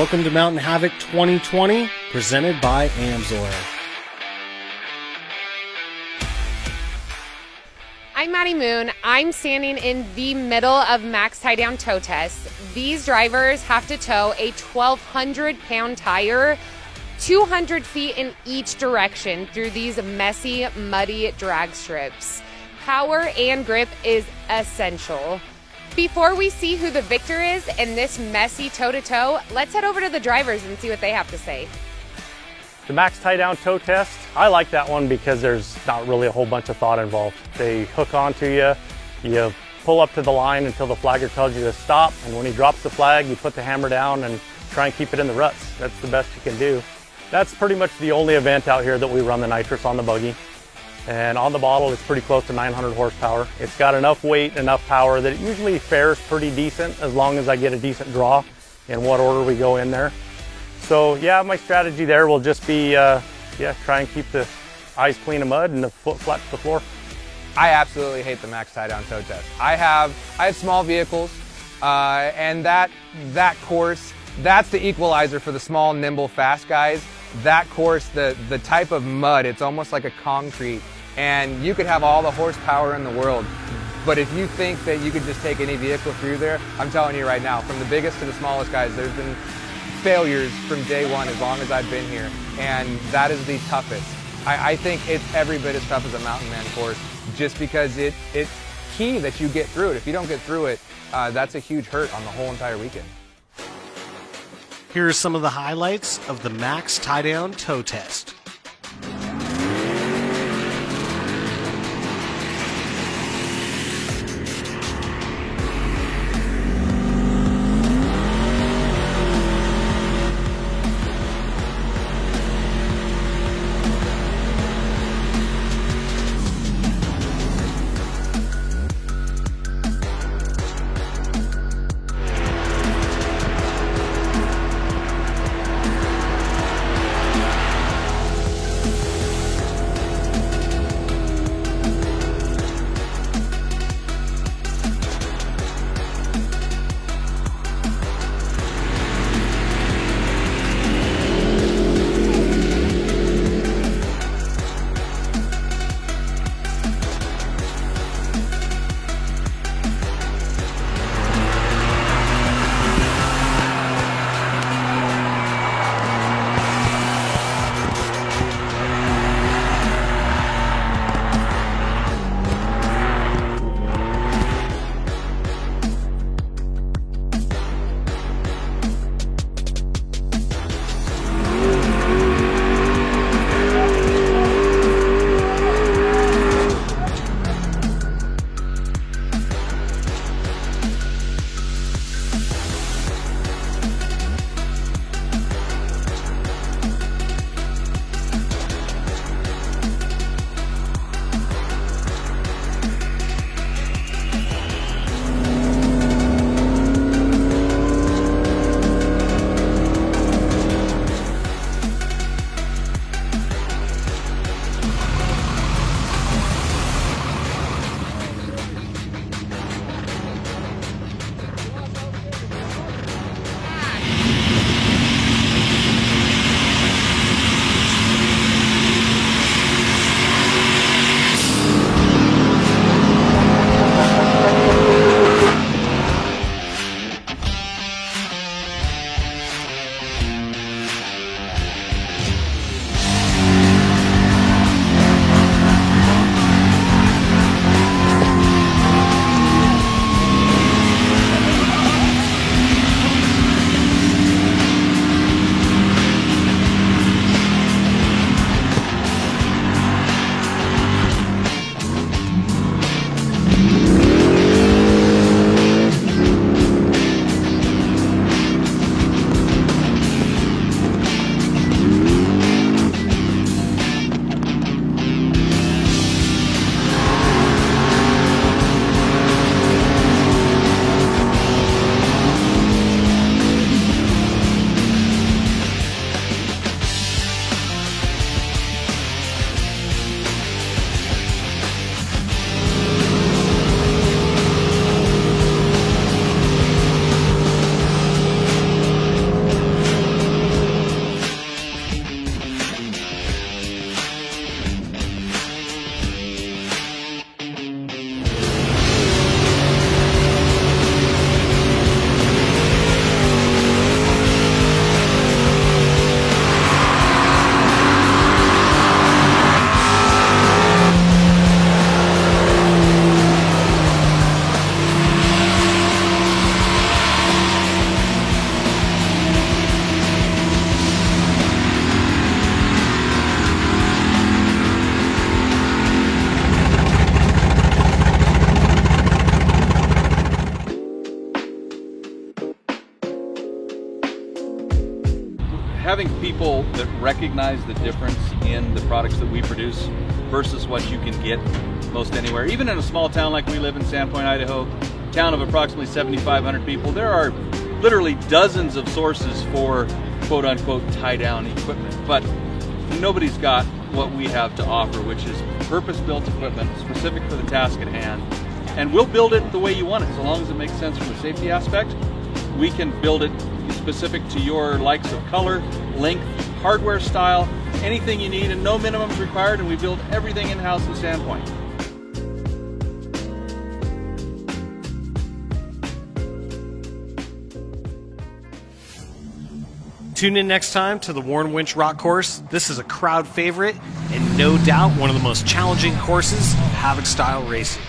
Welcome to Mountain Havoc 2020, presented by AMSOIL. I'm Maddie Moon. I'm standing in the middle of Max Tie Down Tow Test. These drivers have to tow a 1,200-pound tire 200 feet in each direction through these messy, muddy drag strips. Power and grip is essential. Before we see who the victor is in this messy toe-to-toe, let's head over to the drivers and see what they have to say. The Max Tie Down Tow Test, I like that one because there's not really a whole bunch of thought involved. They hook onto you, you pull up to the line until the flagger tells you to stop, and when he drops the flag, you put the hammer down and try and keep it in the ruts. That's the best you can do. That's pretty much the only event out here that we run the nitrous on the buggy. And on the bottle, it's pretty close to 900 horsepower. It's got enough weight, enough power that it usually fares pretty decent as long as I get a decent draw in what order we go in there. So yeah, my strategy there will just be, try and keep the eyes clean of mud and the foot flat to the floor. I absolutely hate the Max Tie Down Tow Test. I have small vehicles, and that course, that's the equalizer for the small, nimble, fast guys. That course, the type of mud, it's almost like a concrete, and you could have all the horsepower in the world, but if you think that you could just take any vehicle through there, I'm telling you right now, from the biggest to the smallest guys, there's been failures from day one as long as I've been here, and that is the toughest. I think it's every bit as tough as a mountain man course, just because it's key that you get through it. If you don't get through it, that's a huge hurt on the whole entire weekend. Here are some of the highlights of the Max Tie Down Tow Test. having people that recognize the difference in the products that we produce versus what you can get most anywhere. Even in a small town like we live in, Sandpoint, Idaho, town of approximately 7,500 people, there are literally dozens of sources for quote-unquote tie-down equipment, but nobody's got what we have to offer, which is purpose-built equipment specific for the task at hand. And we'll build it the way you want it, so long as it makes sense from a safety aspect. We can build it specific to your likes of color, length, hardware style, anything you need, and no minimums required, and we build everything in-house in Sandpoint. Tune in next time to the Warn Winch Rock Course. This is a crowd favorite and no doubt one of the most challenging courses of Havoc style racing.